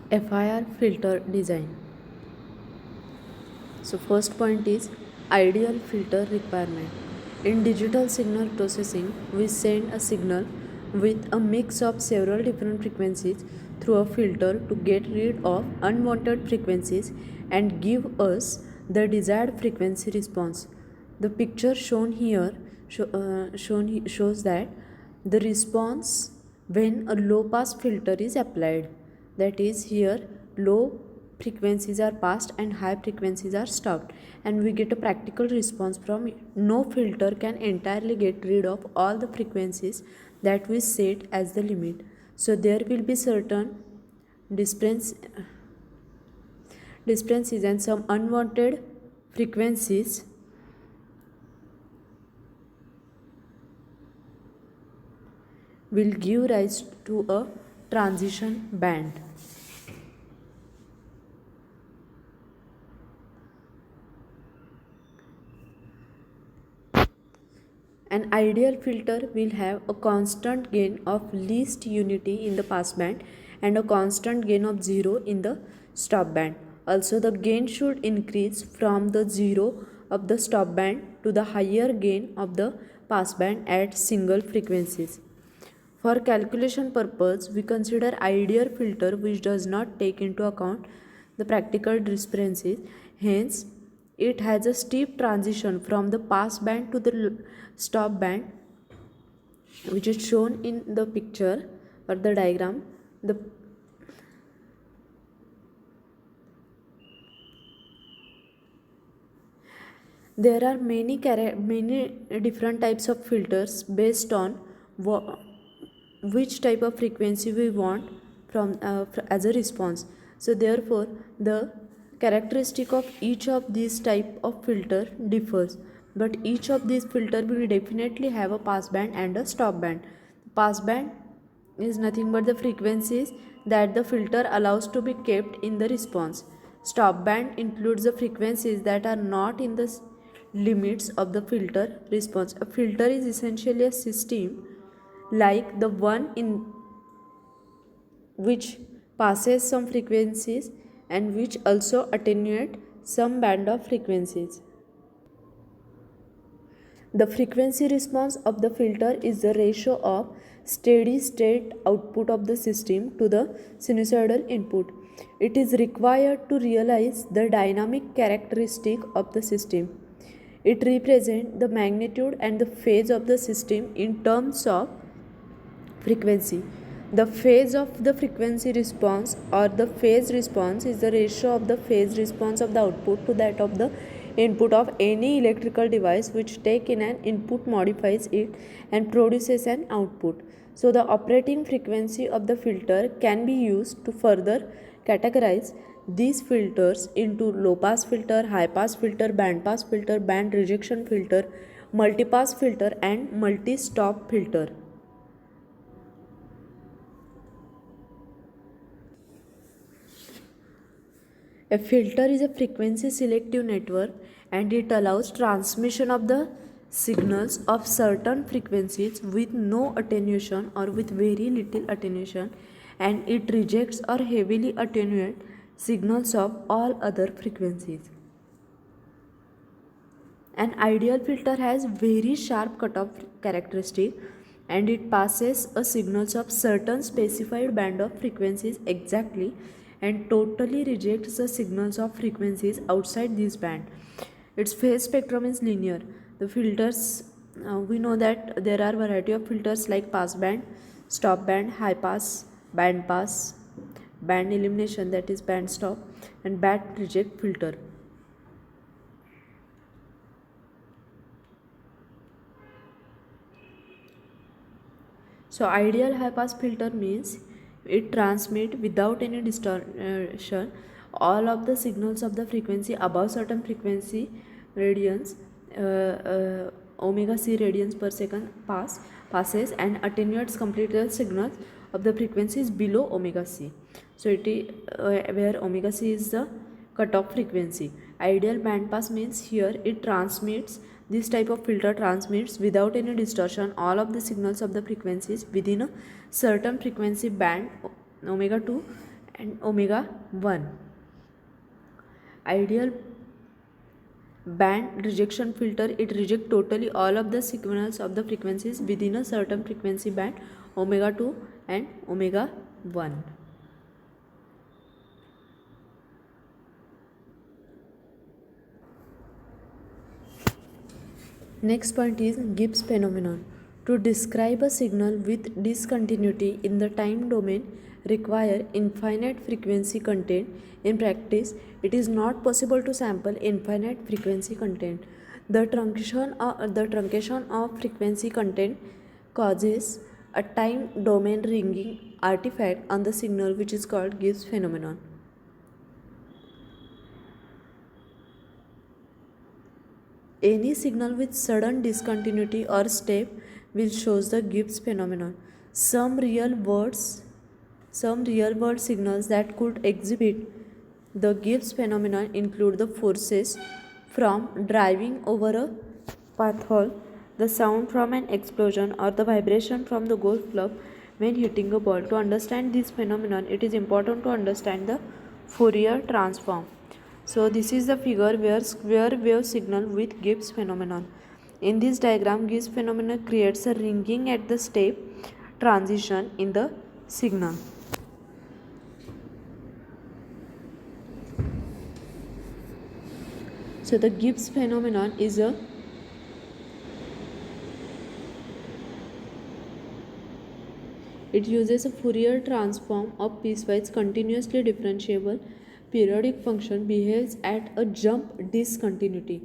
FIR filter design. So first point is ideal filter requirement. In digital signal processing, we send a signal with a mix of several different frequencies through a filter to get rid of unwanted frequencies and give us the desired frequency response. The picture shown here shows that the response when a low pass filter is applied, that is here low frequencies are passed and high frequencies are stopped, and we get a practical response from it. No filter can entirely get rid of all the frequencies that we set as the limit, so there will be certain difference differences and some unwanted frequencies will give rise to a transition band. An ideal filter will have a constant gain of least unity in the passband and a constant gain of 0 in the stop band. Also, the gain should increase from the 0 of the stop band to the higher gain of the passband at single frequencies. For calculation purpose, we consider ideal filter which does not take into account the practical differences. Hence, it has a steep transition from the pass band to the stop band, which is shown in the picture or the diagram. There are many different types of filters based on which type of frequency we want from as a response. So therefore the characteristic of each of these type of filter differs, but each of these filter will definitely have a pass band and a stop band. Pass band is nothing but the frequencies that the filter allows to be kept in the response. Stop band includes the frequencies that are not in the limits of the filter response. A filter is essentially a system like the one in which passes some frequencies and which also attenuate some band of frequencies. The frequency response of the filter is the ratio of steady state output of the system to the sinusoidal input. It is required to realize the dynamic characteristic of the system. It represents the magnitude and the phase of the system in terms of frequency. The phase of the frequency response or the phase response is the ratio of the phase response of the output to that of the input of any electrical device which take in an input, modifies it and produces an output. So the operating frequency of the filter can be used to further categorize these filters into low pass filter, high pass filter, band pass filter, band rejection filter, multi pass filter and multi stop filter. A filter is a frequency selective network and it allows transmission of the signals of certain frequencies with no attenuation or with very little attenuation, and it rejects or heavily attenuates signals of all other frequencies. An ideal filter has very sharp cutoff characteristic and it passes a signals of certain specified band of frequencies exactly and totally rejects the signals of frequencies outside this band. Its phase spectrum is linear. The filters, we know that there are variety of filters like pass band, stop band, high pass, band elimination, that is band stop, and band reject filter. So ideal high pass filter means it transmits without any distortion all of the signals of the frequency above certain frequency radians, omega c radians per second passes and attenuates completely the signals of the frequencies below omega c. So it is where omega c is the cutoff frequency. Ideal band pass means here it transmits, this type of filter transmits without any distortion all of the signals of the frequencies within a certain frequency band omega 2 and omega 1. Ideal band rejection filter, it rejects totally all of the signals of the frequencies within a certain frequency band, omega 2 and omega 1. Next point is Gibbs phenomenon. To describe a signal with discontinuity in the time domain require infinite frequency content. In practice, it is not possible to sample infinite frequency content. The truncation of frequency content causes a time domain ringing artifact on the signal, which is called Gibbs phenomenon. Any signal with sudden discontinuity or step will shows the Gibbs phenomenon. Some real world signals that could exhibit the Gibbs phenomenon include the forces from driving over a pothole, the sound from an explosion, or the vibration from the golf club when hitting a ball. To understand this phenomenon, it is important to understand the Fourier transform. So this is the figure where square wave signal with Gibbs phenomenon. In this diagram, Gibbs phenomenon creates a ringing at the step transition in the signal. So the Gibbs phenomenon is it uses a Fourier transform of piecewise continuously differentiable periodic function behaves at a jump discontinuity.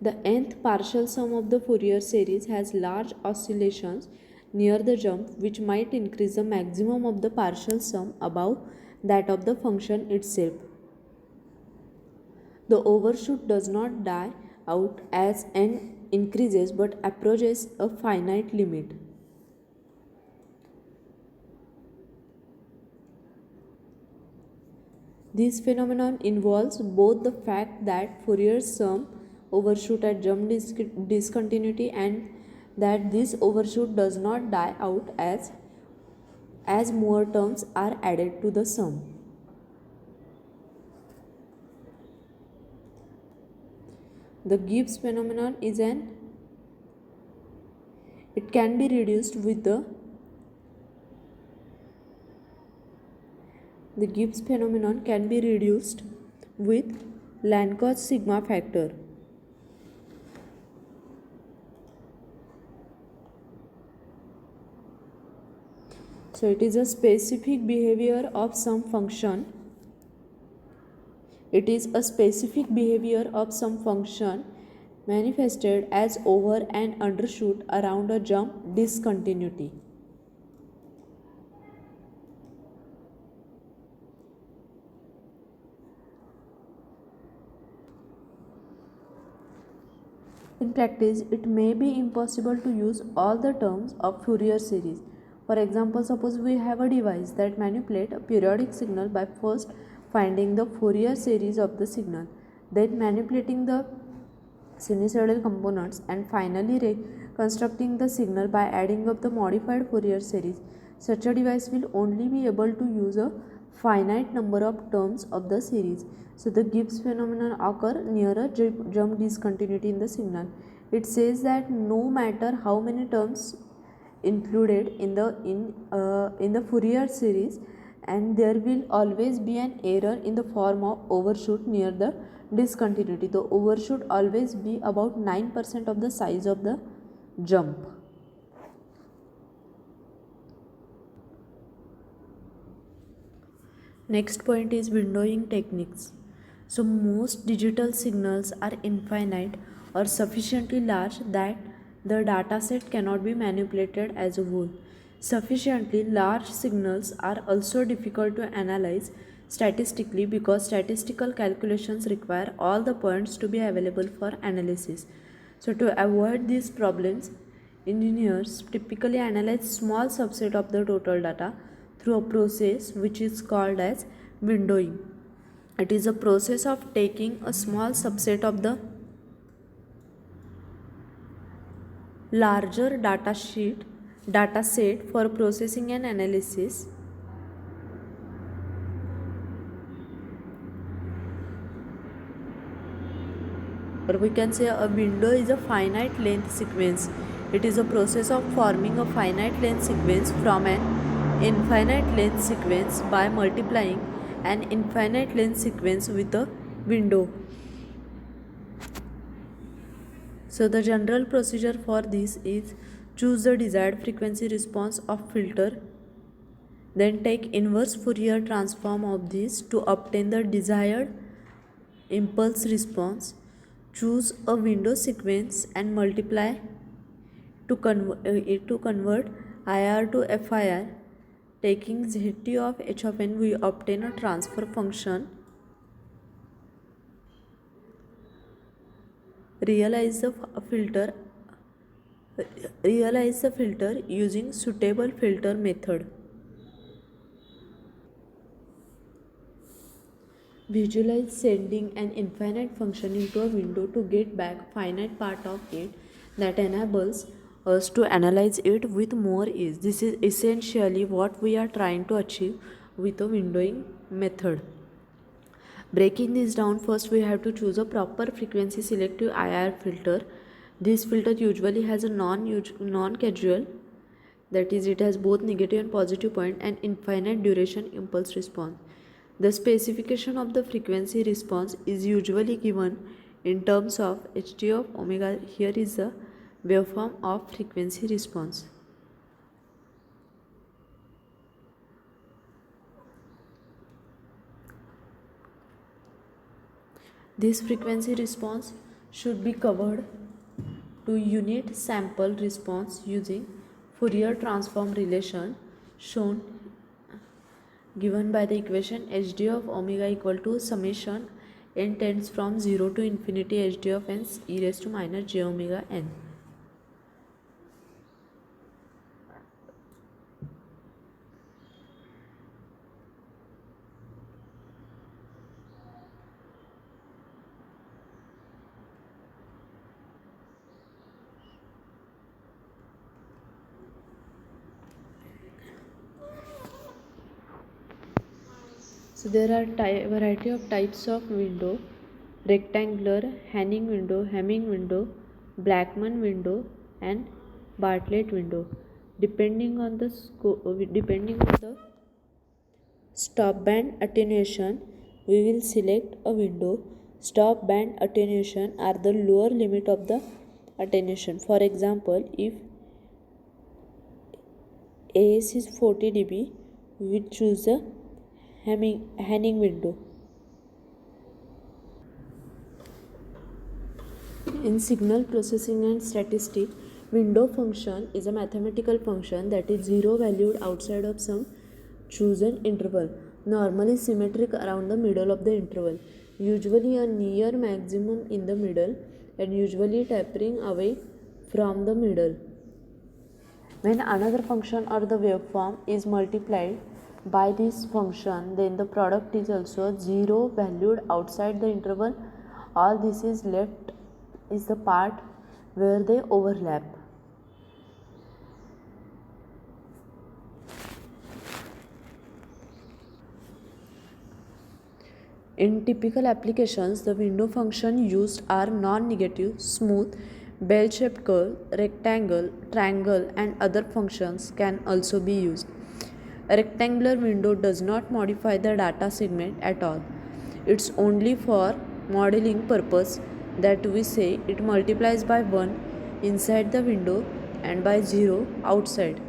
The nth partial sum of the Fourier series has large oscillations near the jump, which might increase the maximum of the partial sum above that of the function itself. The overshoot does not die out as n increases but approaches a finite limit. This phenomenon involves both the fact that Fourier sum overshoot at jump discontinuity and that this overshoot does not die out as more terms are added to the sum. The Gibbs phenomenon is it can be reduced with the Gibbs phenomenon can be reduced with Lancos sigma factor. So it is a specific behavior of some function. It is a specific behavior of some function manifested as over and undershoot around a jump discontinuity. In practice, it may be impossible to use all the terms of Fourier series. For example, suppose we have a device that manipulates a periodic signal by first finding the Fourier series of the signal, then manipulating the sinusoidal components, and finally reconstructing the signal by adding up the modified Fourier series. Such a device will only be able to use a finite number of terms of the series. So the Gibbs phenomenon occur near a jump discontinuity in the signal. It says that no matter how many terms included in the Fourier series, and there will always be an error in the form of overshoot near the discontinuity. The overshoot always be about 9% of the size of the jump. Next point is windowing techniques. So most digital signals are infinite or sufficiently large that the dataset cannot be manipulated as a whole. Sufficiently large signals are also difficult to analyze statistically because statistical calculations require all the points to be available for analysis. So to avoid these problems, engineers typically analyze small subset of the total data through a process which is called as windowing. It is a process of taking a small subset of the larger data set for processing and analysis or we can say a window is a finite length sequence. It is a process of forming a finite length sequence from an infinite length sequence by multiplying an infinite length sequence with a window. So the general procedure for this is choose the desired frequency response of filter, then take inverse Fourier transform of this to obtain the desired impulse response. Choose a window sequence and multiply to convert IR to FIR. Taking zt of h of n, we obtain a transfer function. Realize the filter using suitable filter method. Visualize sending an infinite function into a window to get back finite part of it that enables us to analyze it with more ease. This is essentially what we are trying to achieve with a windowing method. Breaking this down, first we have to choose a proper frequency selective IR filter. This filter usually has a non-casual, that is, it has both negative and positive point and infinite duration impulse response. The specification of the frequency response is usually given in terms of ht of omega. Here is the waveform of frequency response. This frequency response should be covered to unit sample response using Fourier transform relation shown given by the equation hd of omega equal to summation n tends from 0 to infinity hd of n e raised to minus j omega n. So there are variety of types of window: rectangular, Hanning window, Hamming window, Blackman window, and Bartlett window. Depending on the stop band attenuation, we will select a window. Stop band attenuation are the lower limit of the attenuation. For example, if AS is 40 dB, we will choose a Hanning window. In signal processing and statistics, window function is a mathematical function that is zero valued outside of some chosen interval, normally symmetric around the middle of the interval, usually a near maximum in the middle and usually tapering away from the middle. When another function or the waveform is multiplied by this function, then the product is also zero valued outside the interval. All this is left is the part where they overlap. In typical applications, the window function used are non-negative, smooth, bell-shaped curve, rectangle, triangle, and other functions can also be used. A rectangular window does not modify the data segment at all. It's only for modeling purpose that we say it multiplies by 1 inside the window and by 0 outside.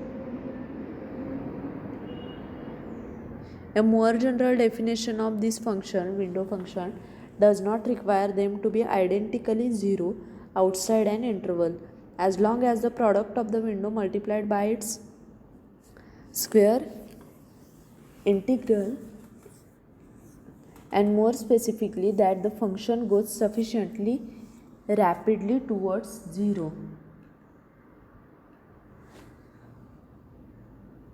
A more general definition of this function, window function, does not require them to be identically 0 outside an interval, as long as the product of the window multiplied by its square integral, and more specifically that the function goes sufficiently rapidly towards 0.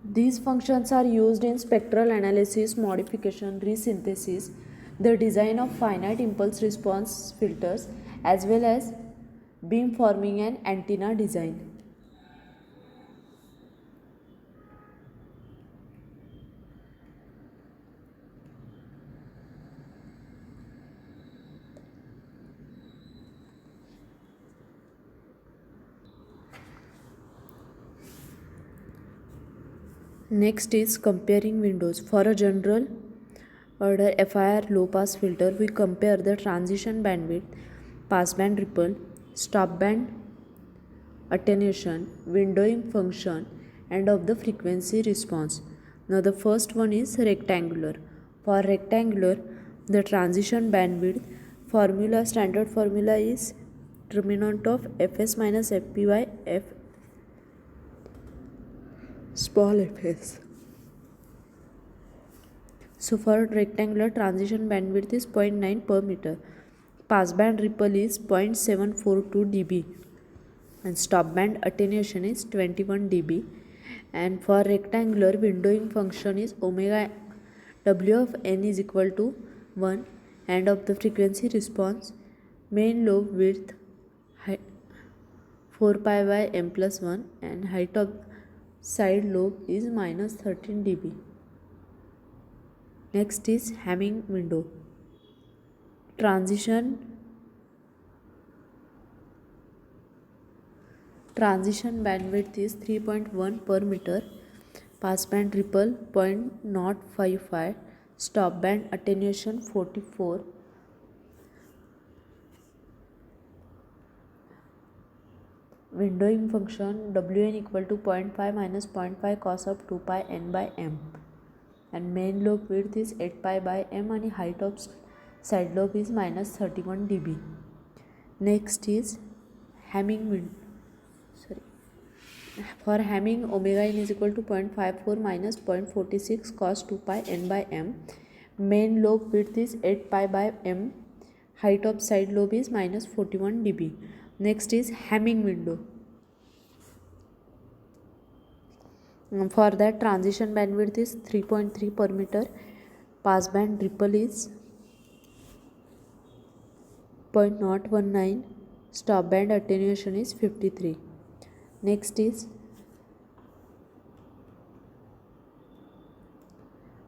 These functions are used in spectral analysis, modification, resynthesis, the design of finite impulse response filters, as well as beamforming and antenna design. Next is comparing windows. For a general order FIR low pass filter, we compare the transition bandwidth, passband ripple, stop band attenuation, windowing function, and of the frequency response. Now the first one is rectangular. For rectangular, the transition bandwidth formula, standard formula is determinant of Fs minus Fp by F small fs. So for rectangular, transition bandwidth is 0.9 per meter. Passband ripple is 0.742 dB and stop band attenuation is 21 dB. And for rectangular, windowing function is omega W of n is equal to 1, and of the frequency response, main lobe width 4 pi by m plus 1 and height of side lobe is minus 13 dB. Next is Hamming window. Transition bandwidth is 3.1 per meter. Passband ripple 0.055. Stop band attenuation 44. Windowing function Wn equal to 0.5 minus 0.5 cos of 2 pi n by m. And main lobe width is 8 pi by m and height of side lobe is minus 31 dB. Next is Hamming window. For Hamming, omega n is equal to 0.54 minus 0.46 cos 2 pi n by m. Main lobe width is 8 pi by m. Height of side lobe is minus 41 dB. Next is Hamming window. For that, transition bandwidth is 3.3 per meter. Passband ripple is 0.019. Stop band attenuation is 53. Next is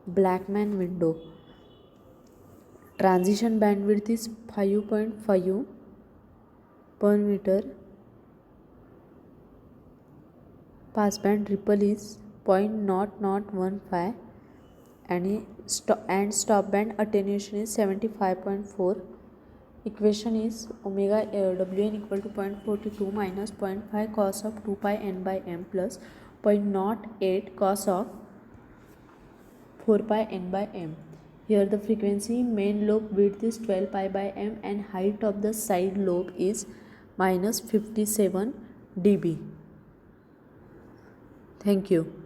Blackman window. Transition bandwidth is 5.5 per meter. Passband ripple is 0.0015 and stop band attenuation is 75.4. Equation is omega Wn equal to 0.42 minus 0.5 cos of 2 pi n by m plus 0.08 cos of 4 pi n by m. Here the frequency main lobe width is 12 pi by m and height of the side lobe is minus 57 dB. Thank you.